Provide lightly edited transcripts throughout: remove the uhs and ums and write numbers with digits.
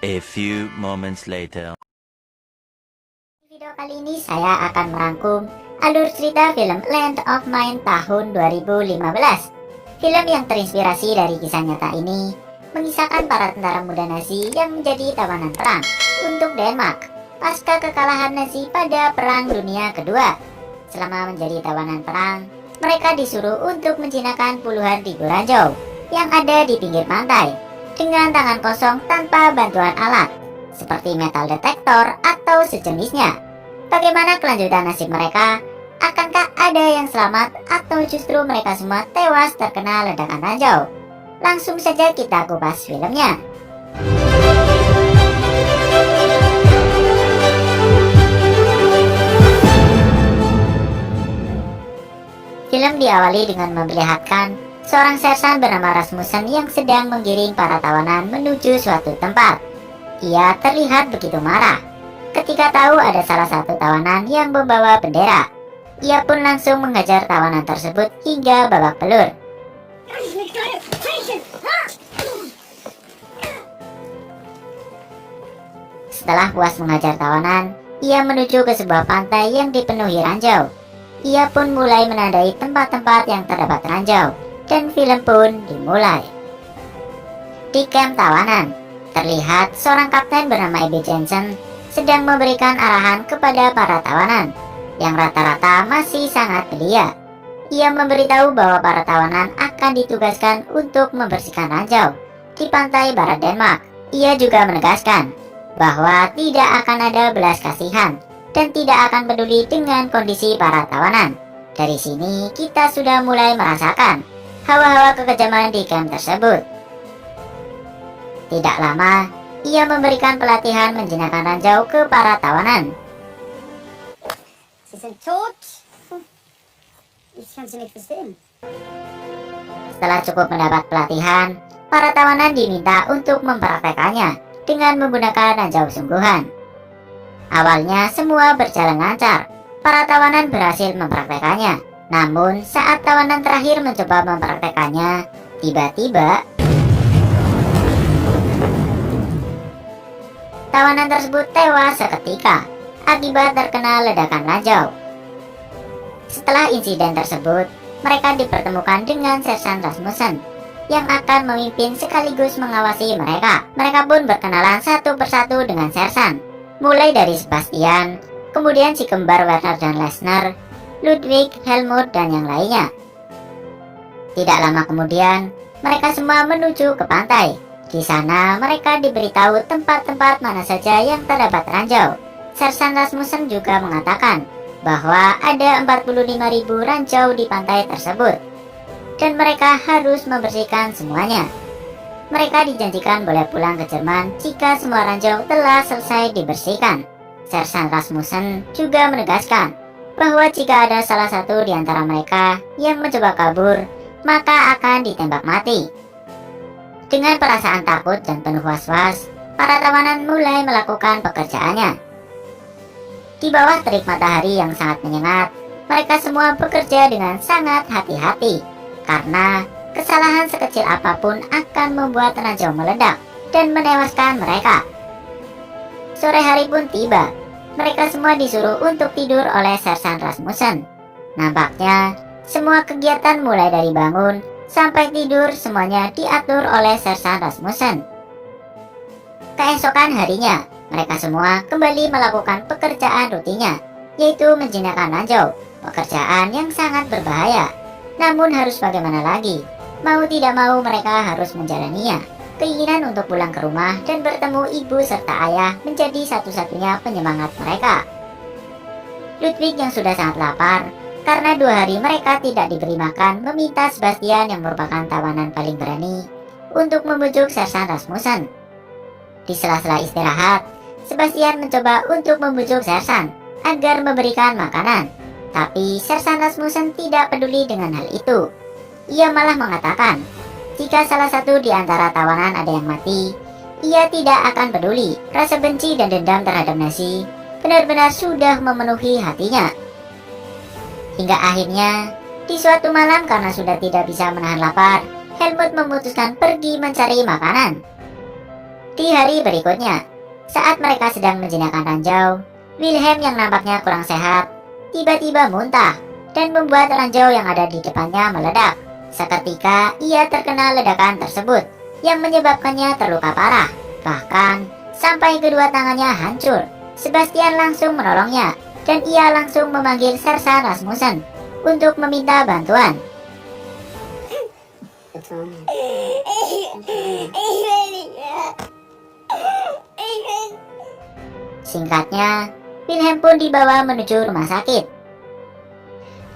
A few moments later. Video kali ini saya akan merangkum alur cerita film Land of Mine tahun 2015. Film yang terinspirasi dari kisah nyata ini mengisahkan para tentara muda Nazi yang menjadi tawanan perang untuk Denmark pasca kekalahan Nazi pada Perang Dunia Kedua. Selama menjadi tawanan perang, mereka disuruh untuk menjinakkan puluhan ribu ranjau yang ada di pinggir pantai dengan tangan kosong tanpa bantuan alat seperti metal detektor atau sejenisnya. Bagaimana kelanjutan nasib mereka? Akankah ada yang selamat atau justru mereka semua tewas terkena ledakan ranjau? Langsung saja kita kupas filmnya. Film diawali dengan memperlihatkan seorang sersan bernama Rasmussen yang sedang menggiring para tawanan menuju suatu tempat. Ia terlihat begitu marah ketika tahu ada salah satu tawanan yang membawa bendera. Ia pun langsung menghajar tawanan tersebut hingga babak belur. Setelah puas menghajar tawanan, ia menuju ke sebuah pantai yang dipenuhi ranjau. Ia pun mulai menandai tempat-tempat yang terdapat ranjau, dan film pun dimulai. Di kamp tawanan, terlihat seorang kapten bernama E.B. Jensen sedang memberikan arahan kepada para tawanan yang rata-rata masih sangat belia. Ia memberitahu bahwa para tawanan akan ditugaskan untuk membersihkan ranjau di pantai barat Denmark. Ia juga menegaskan bahwa tidak akan ada belas kasihan dan tidak akan peduli dengan kondisi para tawanan. Dari sini kita sudah mulai merasakan hawa-hawa kekejaman di kamp tersebut. Tidak lama, ia memberikan pelatihan menjinakkan ranjau ke para tawanan. Setelah cukup mendapat pelatihan, para tawanan diminta untuk mempraktekannya dengan menggunakan ranjau sungguhan. Awalnya semua berjalan lancar, para tawanan berhasil mempraktekannya. Namun saat tawanan terakhir mencoba mempraktekannya, tiba-tiba tawanan tersebut tewas seketika akibat terkena ledakan ranjau. Setelah insiden tersebut, mereka dipertemukan dengan Sersan Rasmussen yang akan memimpin sekaligus mengawasi mereka. Mereka pun berkenalan satu persatu dengan Sersan, mulai dari Sebastian, kemudian si kembar Werner dan Lesnar, Ludwig, Helmut, dan yang lainnya. Tidak lama kemudian, mereka semua menuju ke pantai. Di sana, mereka diberitahu tempat-tempat mana saja yang terdapat ranjau. Sersan Rasmussen juga mengatakan bahwa ada 45.000 ranjau di pantai tersebut, dan mereka harus membersihkan semuanya. Mereka dijanjikan boleh pulang ke Jerman jika semua ranjau telah selesai dibersihkan. Sersan Rasmussen juga menegaskan bahwa jika ada salah satu di antara mereka yang mencoba kabur, maka akan ditembak mati. Dengan perasaan takut dan penuh was-was, para tawanan mulai melakukan pekerjaannya. Di bawah terik matahari yang sangat menyengat, mereka semua bekerja dengan sangat hati-hati, karena kesalahan sekecil apapun akan membuat ranjau meledak dan menewaskan mereka. Sore hari pun tiba. Mereka semua disuruh untuk tidur oleh Sersan Rasmussen. Nampaknya semua kegiatan mulai dari bangun sampai tidur semuanya diatur oleh Sersan Rasmussen. Keesokan harinya, mereka semua kembali melakukan pekerjaan rutinnya, yaitu menjinakkan ranjau, pekerjaan yang sangat berbahaya. Namun harus bagaimana lagi? Mau tidak mau mereka harus menjalaninya. Keinginan untuk pulang ke rumah dan bertemu ibu serta ayah menjadi satu-satunya penyemangat mereka. Ludwig yang sudah sangat lapar karena 2 hari mereka tidak diberi makan meminta Sebastian yang merupakan tawanan paling berani untuk membujuk Sersan Rasmussen. Di sela-sela istirahat, Sebastian mencoba untuk membujuk Sersan agar memberikan makanan. Tapi Sersan Rasmussen tidak peduli dengan hal itu. Ia malah mengatakan, jika salah satu di antara tawanan ada yang mati, ia tidak akan peduli. Rasa benci dan dendam terhadap Nazi benar-benar sudah memenuhi hatinya. Hingga akhirnya, di suatu malam karena sudah tidak bisa menahan lapar, Helmut memutuskan pergi mencari makanan. Di hari berikutnya, saat mereka sedang menjinakkan ranjau, Wilhelm yang nampaknya kurang sehat tiba-tiba muntah dan membuat ranjau yang ada di depannya meledak. Seketika ia terkena ledakan tersebut yang menyebabkannya terluka parah. Bahkan sampai kedua tangannya hancur. Sebastian langsung menolongnya dan ia langsung memanggil Sersan Rasmussen untuk meminta bantuan. Singkatnya, Wilhelm pun dibawa menuju rumah sakit.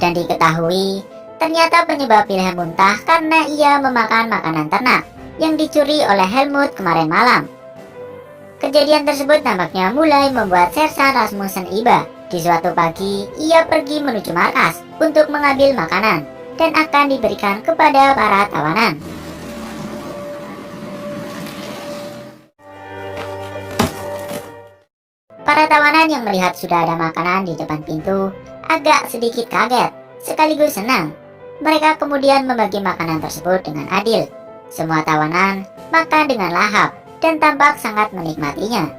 Dan diketahui, ternyata penyebab Wilhelm muntah karena ia memakan makanan ternak yang dicuri oleh Helmut kemarin malam. Kejadian tersebut nampaknya mulai membuat Sersan Rasmussen iba. Di suatu pagi, ia pergi menuju markas untuk mengambil makanan dan akan diberikan kepada para tawanan. Para tawanan yang melihat sudah ada makanan di depan pintu agak sedikit kaget, sekaligus senang. Mereka kemudian membagi makanan tersebut dengan adil. Semua tawanan makan dengan lahap dan tampak sangat menikmatinya.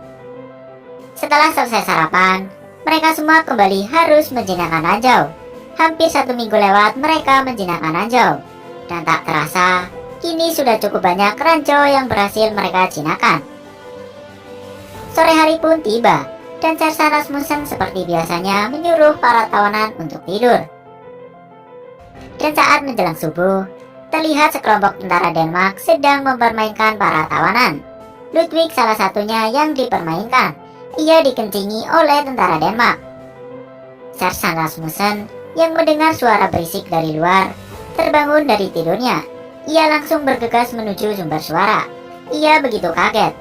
Setelah selesai sarapan, mereka semua kembali harus menjinakkan ranjau. Hampir 1 minggu lewat mereka menjinakkan ranjau. Dan tak terasa, kini sudah cukup banyak ranjau yang berhasil mereka jinakan. Sore hari pun tiba, dan Sersan Rasmussen seperti biasanya menyuruh para tawanan untuk tidur. Dan saat menjelang subuh, terlihat sekelompok tentara Denmark sedang mempermainkan para tawanan. Ludwig salah satunya yang dipermainkan. Ia dikencingi oleh tentara Denmark. Sersan Rasmussen yang mendengar suara berisik dari luar, terbangun dari tidurnya. Ia langsung bergegas menuju sumber suara. Ia begitu kaget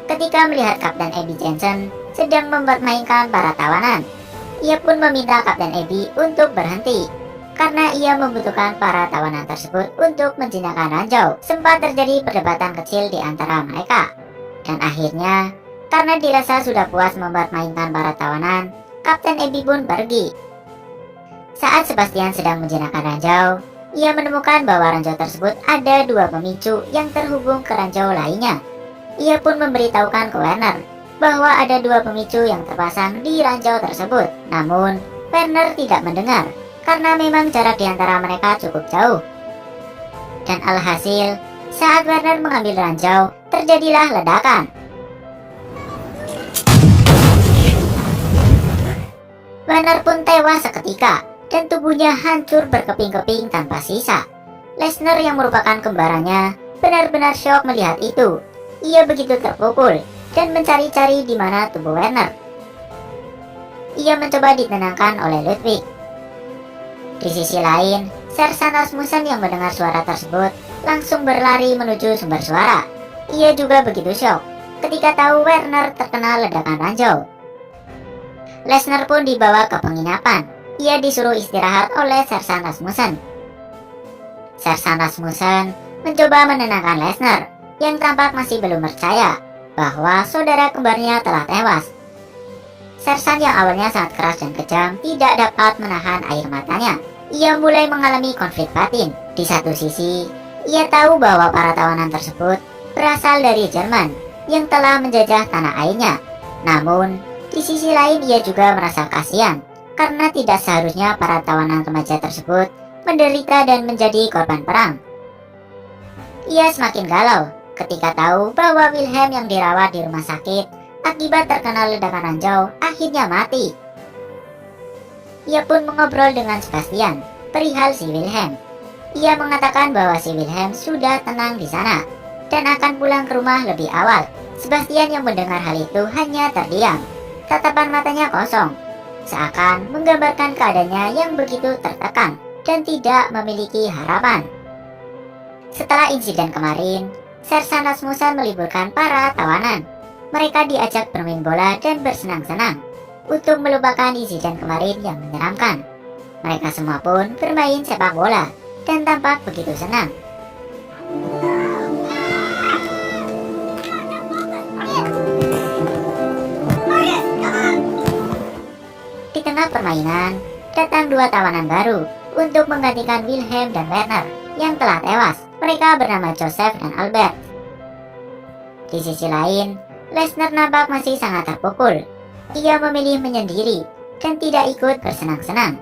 ketika melihat Kapten Abby Jensen sedang mempermainkan para tawanan. Ia pun meminta Kapten Abby untuk berhenti karena ia membutuhkan para tawanan tersebut untuk menjinakkan ranjau. Sempat terjadi perdebatan kecil di antara mereka. Dan akhirnya, karena dirasa sudah puas mempermainkan para tawanan, Kapten Abby pun pergi. Saat Sebastian sedang menjinakkan ranjau, ia menemukan bahwa ranjau tersebut ada 2 pemicu yang terhubung ke ranjau lainnya. Ia pun memberitahukan ke Werner bahwa ada 2 pemicu yang terpasang di ranjau tersebut. Namun, Werner tidak mendengar karena memang jarak di antara mereka cukup jauh. Dan alhasil, saat Werner mengambil ranjau, terjadilah ledakan. Werner pun tewas seketika dan tubuhnya hancur berkeping-keping tanpa sisa. Lesnar yang merupakan kembarannya benar-benar syok melihat itu. Ia begitu terpukul dan mencari-cari di mana tubuh Werner. Ia mencoba ditenangkan oleh Ludwig. Di sisi lain, Sersan Rasmussen yang mendengar suara tersebut langsung berlari menuju sumber suara. Ia juga begitu syok ketika tahu Werner terkena ledakan ranjau. Lesnar pun dibawa ke penginapan. Ia disuruh istirahat oleh Sersan Rasmussen. Sersan Rasmussen mencoba menenangkan Lesnar yang tampak masih belum percaya bahwa saudara kembarnya telah tewas. Sersan yang awalnya sangat keras dan kejam tidak dapat menahan air matanya. Ia mulai mengalami konflik batin. Di satu sisi, ia tahu bahwa para tawanan tersebut berasal dari Jerman yang telah menjajah tanah airnya. Namun, di sisi lain ia juga merasa kasihan karena tidak seharusnya para tawanan remaja tersebut menderita dan menjadi korban perang. Ia semakin galau ketika tahu bahwa Wilhelm yang dirawat di rumah sakit akibat terkena ledakan ranjau akhirnya mati. Ia pun mengobrol dengan Sebastian perihal si Wilhelm. Ia mengatakan bahwa si Wilhelm sudah tenang di sana dan akan pulang ke rumah lebih awal. Sebastian yang mendengar hal itu hanya terdiam. Tatapan matanya kosong, seakan menggambarkan keadaannya yang begitu tertekan dan tidak memiliki harapan. Setelah insiden kemarin, Sersan Rasmussen meliburkan para tawanan. Mereka diajak bermain bola dan bersenang-senang untuk melupakan insiden kemarin yang menyeramkan. Mereka semua pun bermain sepak bola dan tampak begitu senang. Di tengah permainan, datang 2 tawanan baru untuk menggantikan Wilhelm dan Werner yang telah tewas. Mereka bernama Joseph dan Albert. Di sisi lain, Lesnar nampak masih sangat terpukul. Ia memilih menyendiri dan tidak ikut bersenang-senang.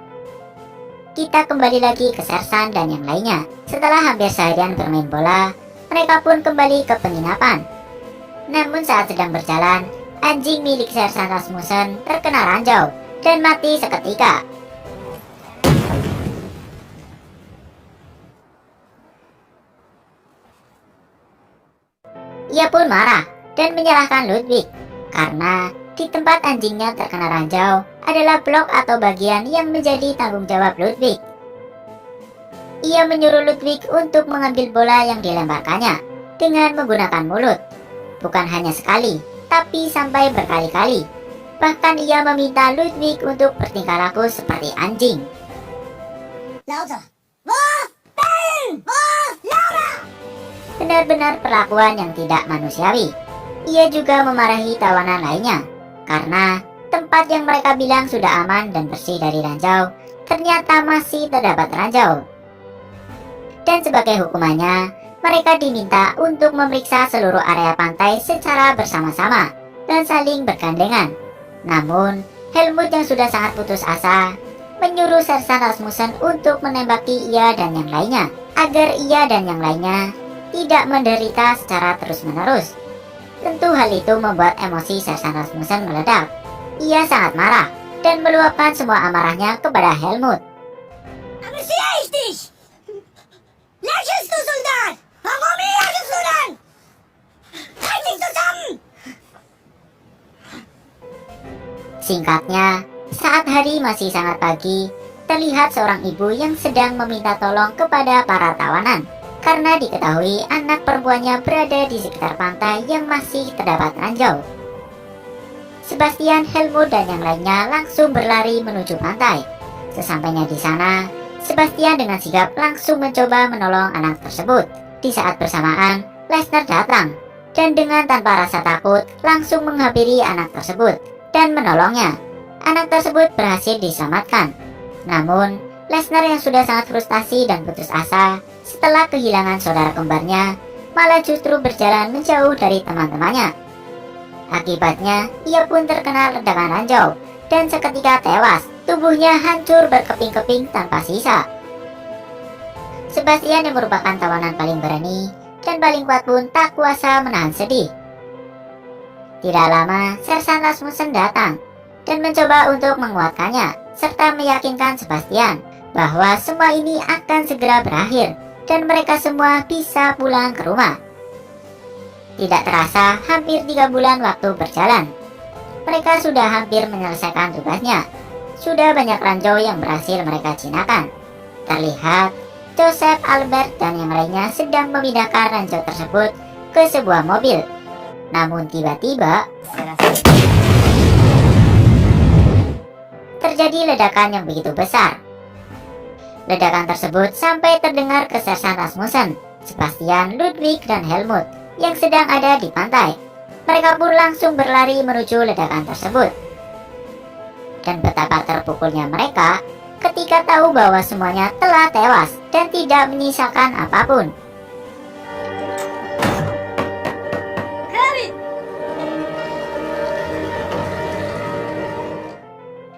Kita kembali lagi ke Sersan dan yang lainnya. Setelah hampir seharian bermain bola, mereka pun kembali ke penginapan. Namun saat sedang berjalan, anjing milik Sersan Rasmussen terkena ranjau dan mati seketika. Ia pun marah dan menyalahkan Ludwig karena di tempat anjingnya terkena ranjau adalah blok atau bagian yang menjadi tanggung jawab Ludwig. Ia menyuruh Ludwig untuk mengambil bola yang dilemparkannya dengan menggunakan mulut. Bukan hanya sekali, tapi sampai berkali-kali. Bahkan ia meminta Ludwig untuk bertingkah laku seperti anjing. Benar-benar perlakuan yang tidak manusiawi. Ia juga memarahi tawanan lainnya karena tempat yang mereka bilang sudah aman dan bersih dari ranjau ternyata masih terdapat ranjau. Dan sebagai hukumannya, mereka diminta untuk memeriksa seluruh area pantai secara bersama-sama dan saling bergandengan. Namun, Helmut yang sudah sangat putus asa menyuruh Sersan Rasmussen untuk menembaki ia dan yang lainnya agar ia dan yang lainnya tidak menderita secara terus-menerus. Tentu hal itu membuat emosi Sersan Rasmussen meledak. Ia sangat marah dan meluapkan semua amarahnya kepada Helmut. Singkatnya, saat hari masih sangat pagi, terlihat seorang ibu yang sedang meminta tolong kepada para tawanan karena diketahui anak perempuannya berada di sekitar pantai yang masih terdapat ranjau. Sebastian, Helmut, dan yang lainnya langsung berlari menuju pantai. Sesampainya di sana, Sebastian dengan sigap langsung mencoba menolong anak tersebut. Di saat bersamaan, Lesnar datang dan dengan tanpa rasa takut langsung menghampiri anak tersebut dan menolongnya. Anak tersebut berhasil diselamatkan. Namun, Lesnar yang sudah sangat frustasi dan putus asa setelah kehilangan saudara kembarnya, malah justru berjalan menjauh dari teman-temannya. Akibatnya, ia pun terkena ledakan ranjau dan seketika tewas. Tubuhnya hancur berkeping-keping tanpa sisa. Sebastian yang merupakan tawanan paling berani dan paling kuat pun tak kuasa menahan sedih. Tidak lama, Sersan Rasmussen datang dan mencoba untuk menguatkannya serta meyakinkan Sebastian bahwa semua ini akan segera berakhir dan mereka semua bisa pulang ke rumah. Tidak terasa, hampir 3 bulan waktu berjalan. Mereka sudah hampir menyelesaikan tugasnya. Sudah banyak ranjau yang berhasil mereka jinakan. Terlihat Joseph, Albert, dan yang lainnya sedang memindahkan ranjau tersebut ke sebuah mobil. Namun tiba-tiba terjadi ledakan yang begitu besar. Ledakan tersebut sampai terdengar ke Sersan Rasmussen, Sebastian, Ludwig, dan Helmut yang sedang ada di pantai. Mereka pun langsung berlari menuju ledakan tersebut. Dan betapa terpukulnya mereka ketika tahu bahwa semuanya telah tewas dan tidak menyisakan apapun.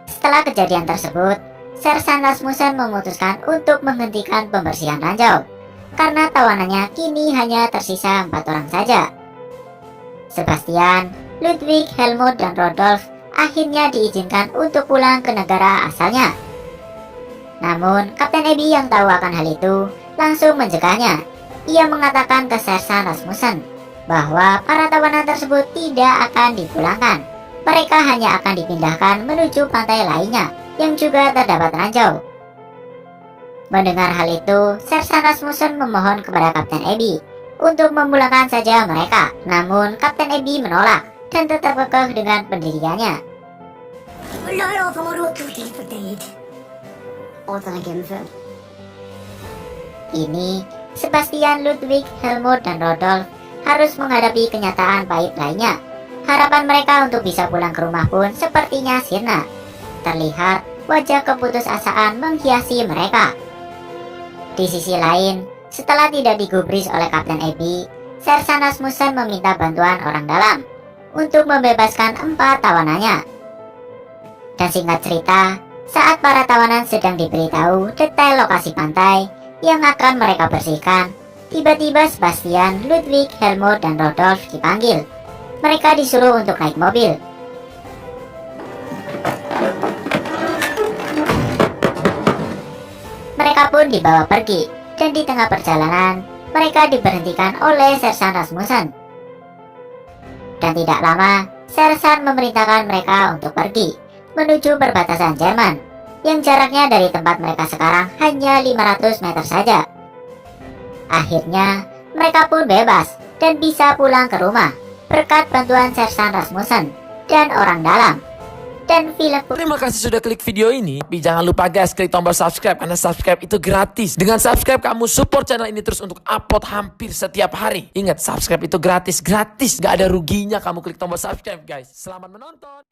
Setelah kejadian tersebut, Sersan Rasmussen memutuskan untuk menghentikan pembersihan ranjau karena tawanannya kini hanya tersisa 4 orang saja. Sebastian, Ludwig, Helmut, dan Rodolf akhirnya diizinkan untuk pulang ke negara asalnya. Namun, Kapten Ebi yang tahu akan hal itu langsung mencegahnya. Ia mengatakan ke Sersan Rasmussen bahwa para tawanan tersebut tidak akan dipulangkan. Mereka hanya akan dipindahkan menuju pantai lainnya yang juga terdapat ranjau. Mendengar hal itu, Sersan Rasmussen memohon kepada Kapten Ebi untuk memulangkan saja mereka. Namun, Kapten Ebi menolak dan tetap kekeh dengan pendiriannya. Kini, Sebastian, Ludwig, Helmut, dan Rodolf harus menghadapi kenyataan pahit lainnya. Harapan mereka untuk bisa pulang ke rumah pun sepertinya sirna. Terlihat wajah keputusasaan menghiasi mereka. Di sisi lain, setelah tidak digubris oleh Kapten Ebi, Sersan Rasmussen meminta bantuan orang dalam untuk membebaskan 4 tawanannya. Dan singkat cerita, saat para tawanan sedang diberitahu detail lokasi pantai yang akan mereka bersihkan, tiba-tiba Sebastian, Ludwig, Helmut, dan Rodolf dipanggil. Mereka disuruh untuk naik mobil. Mereka pun dibawa pergi, dan di tengah perjalanan, mereka diberhentikan oleh Sersan Rasmussen. Dan tidak lama, Sersan memerintahkan mereka untuk pergi menuju perbatasan Jerman, yang jaraknya dari tempat mereka sekarang hanya 500 meter saja. Akhirnya, mereka pun bebas dan bisa pulang ke rumah berkat bantuan Sersan Rasmussen dan orang dalam. Dan film... Terima kasih sudah klik video ini. Tapi jangan lupa guys, klik tombol subscribe karena subscribe itu gratis. Dengan subscribe kamu support channel ini terus untuk upload hampir setiap hari. Ingat, subscribe itu gratis. Gak ada ruginya kamu klik tombol subscribe guys. Selamat menonton.